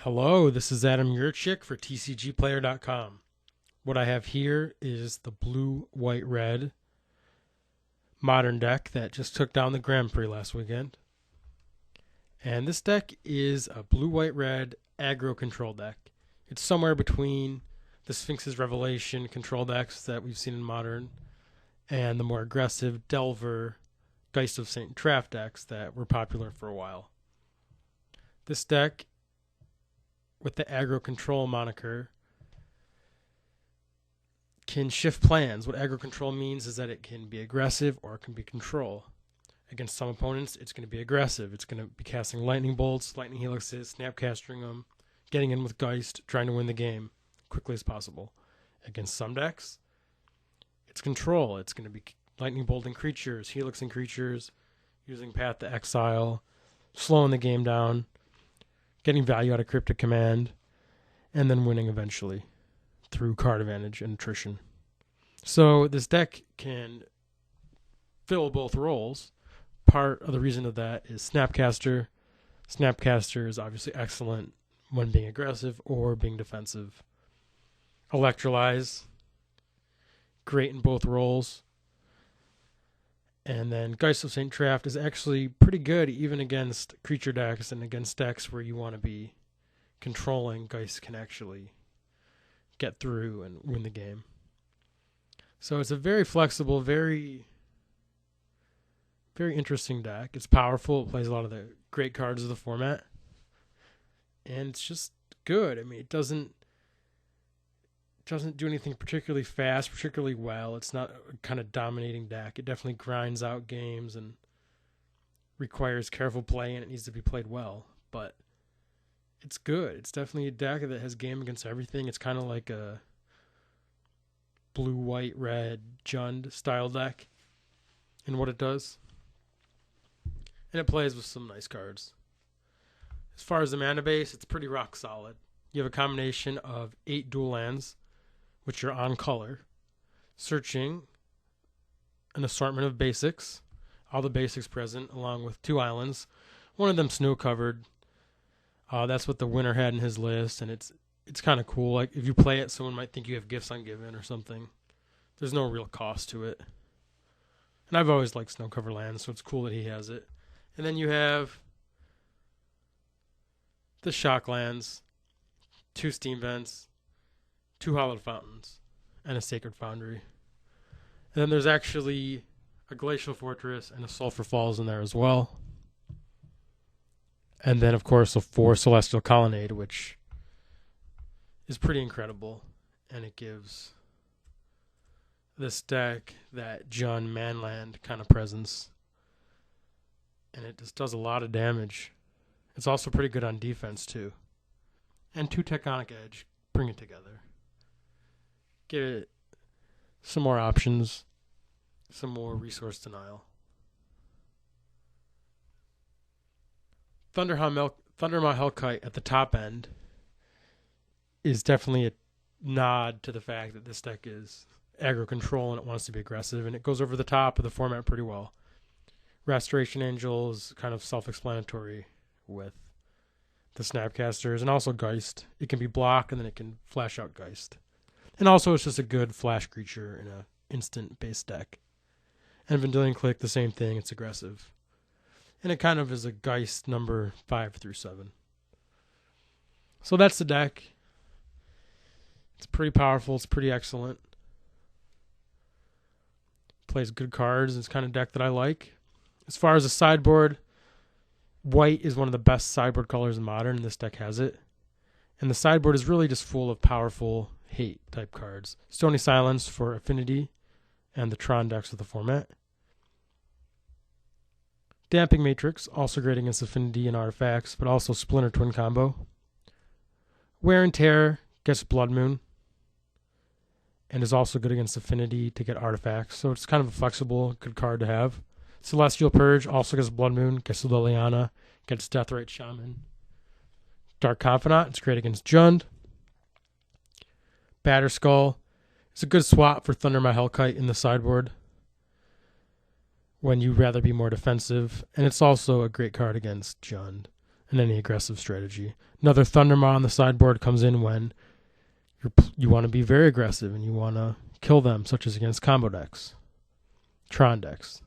Hello, this is Adam Yurchik for TCGplayer.com. What I have here is the blue, white, red modern deck that just took down the Grand Prix last weekend. And this deck is a blue, white, red aggro control deck. It's somewhere between the Sphinx's Revelation control decks that we've seen in modern and the more aggressive Delver, Geist of St. Traft decks that were popular for a while. This deck, with the aggro control moniker, can shift plans. What aggro control means is that it can be aggressive or it can be control. Against some opponents, it's going to be aggressive. It's going to be casting lightning bolts, lightning helixes, snapcastering them, getting in with Geist, trying to win the game quickly as possible. Against some decks, it's control. It's going to be lightning bolting creatures, helixing creatures, using Path to Exile, slowing the game down, getting value out of Cryptic Command, and then winning eventually through card advantage and attrition. So this deck can fill both roles. Part of the reason of that is Snapcaster. Snapcaster is obviously excellent when being aggressive or being defensive. Electrolyze, great in both roles. And then Geist of St. Traft is actually pretty good even against creature decks and against decks where you want to be controlling. Geist can actually get through and win the game. So it's a very flexible, very interesting deck. It's powerful. It plays a lot of the great cards of the format. And it's just good. I mean, it doesn't do anything particularly fast, particularly well. It's not a kind of dominating deck. It definitely grinds out games and requires careful play, and it needs to be played well. But it's good. It's definitely a deck that has game against everything. It's kind of like a blue, white, red Jund style deck in what it does. And it plays with some nice cards. As far as the mana base, it's pretty rock solid. You have a combination of 8 dual lands, which are on color, searching an assortment of basics, all the basics present, along with 2 islands. One of them snow-covered. That's what the winner had in his list, and it's kind of cool. Like, if you play it, someone might think you have Gifts Ungiven or something. There's no real cost to it. And I've always liked snow-covered lands, so it's cool that he has it. And then you have the shock lands, 2 steam vents, 2 hallowed fountains, and a sacred foundry. And then there's actually a glacial fortress and a sulfur falls in there as well. And then, of course, a 4 celestial colonnade, which is pretty incredible. And it gives this deck that Jund Manland kind of presence. And it just does a lot of damage. It's also pretty good on defense, too. And 2 Tectonic Edge bring it together. Give it some more options, some more resource denial. Thundermaw Hellkite at the top end is definitely a nod to the fact that this deck is aggro control and it wants to be aggressive, and it goes over the top of the format pretty well. Restoration Angel is kind of self-explanatory with the Snapcasters, and also Geist. It can be block, and then it can flash out Geist. And also, it's just a good flash creature in a instant-based deck. And Vendilion Click, the same thing. It's aggressive. And it kind of is a Geist number 5 through 7. So that's the deck. It's pretty powerful. It's pretty excellent. Plays good cards. It's the kind of deck that I like. As far as the sideboard, white is one of the best sideboard colors in Modern, and this deck has it. And the sideboard is really just full of powerful hate type cards. Stony Silence for Affinity and the Tron decks of the format. Damping Matrix, also great against Affinity and artifacts, but also Splinter Twin combo. Wear and Tear gets Blood Moon and is also good against Affinity to get artifacts. So it's kind of a flexible, good card to have. Celestial Purge also gets Blood Moon, gets Liliana, gets Deathrite Shaman. Dark Confidant, it's great against Jund. Batterskull is a good swap for Thundermaw Hellkite in the sideboard when you'd rather be more defensive, and it's also a great card against Jund. in any aggressive strategy. Another Thundermaw on the sideboard comes in when you want to be very aggressive and you want to kill them, such as against combo decks, Tron decks.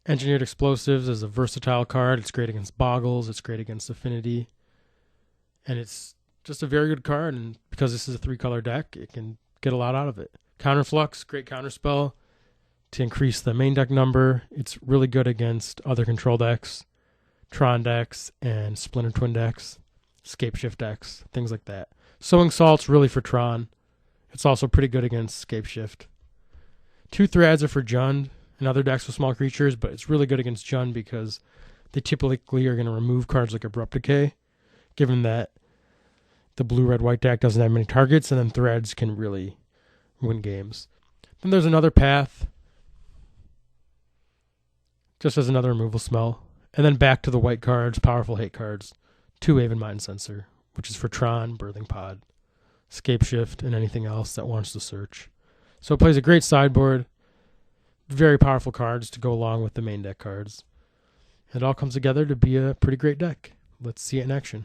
Engineered Explosives is a versatile card. It's great against Boggles. It's great against Affinity. And it's just a very good card. And because this is a 3-color deck, it can get a lot out of it. Counterflux, great counterspell to increase the main deck number. It's really good against other control decks, Tron decks, and Splinter Twin decks, Scapeshift decks, things like that. Sowing Salt's really for Tron. It's also pretty good against Scapeshift. 2 Threads are for Jund and other decks with small creatures, but it's really good against Jund because they typically are going to remove cards like Abrupt Decay, given that the blue-red-white deck doesn't have many targets, and then Threads can really win games. Then there's another path, just as another removal spell. And then back to the white cards, powerful hate cards. 2 Aven Mind Sensor, which is for Tron, Birthing Pod, Scapeshift, and anything else that wants to search. So it plays a great sideboard, very powerful cards to go along with the main deck cards. It all comes together to be a pretty great deck. Let's see it in action.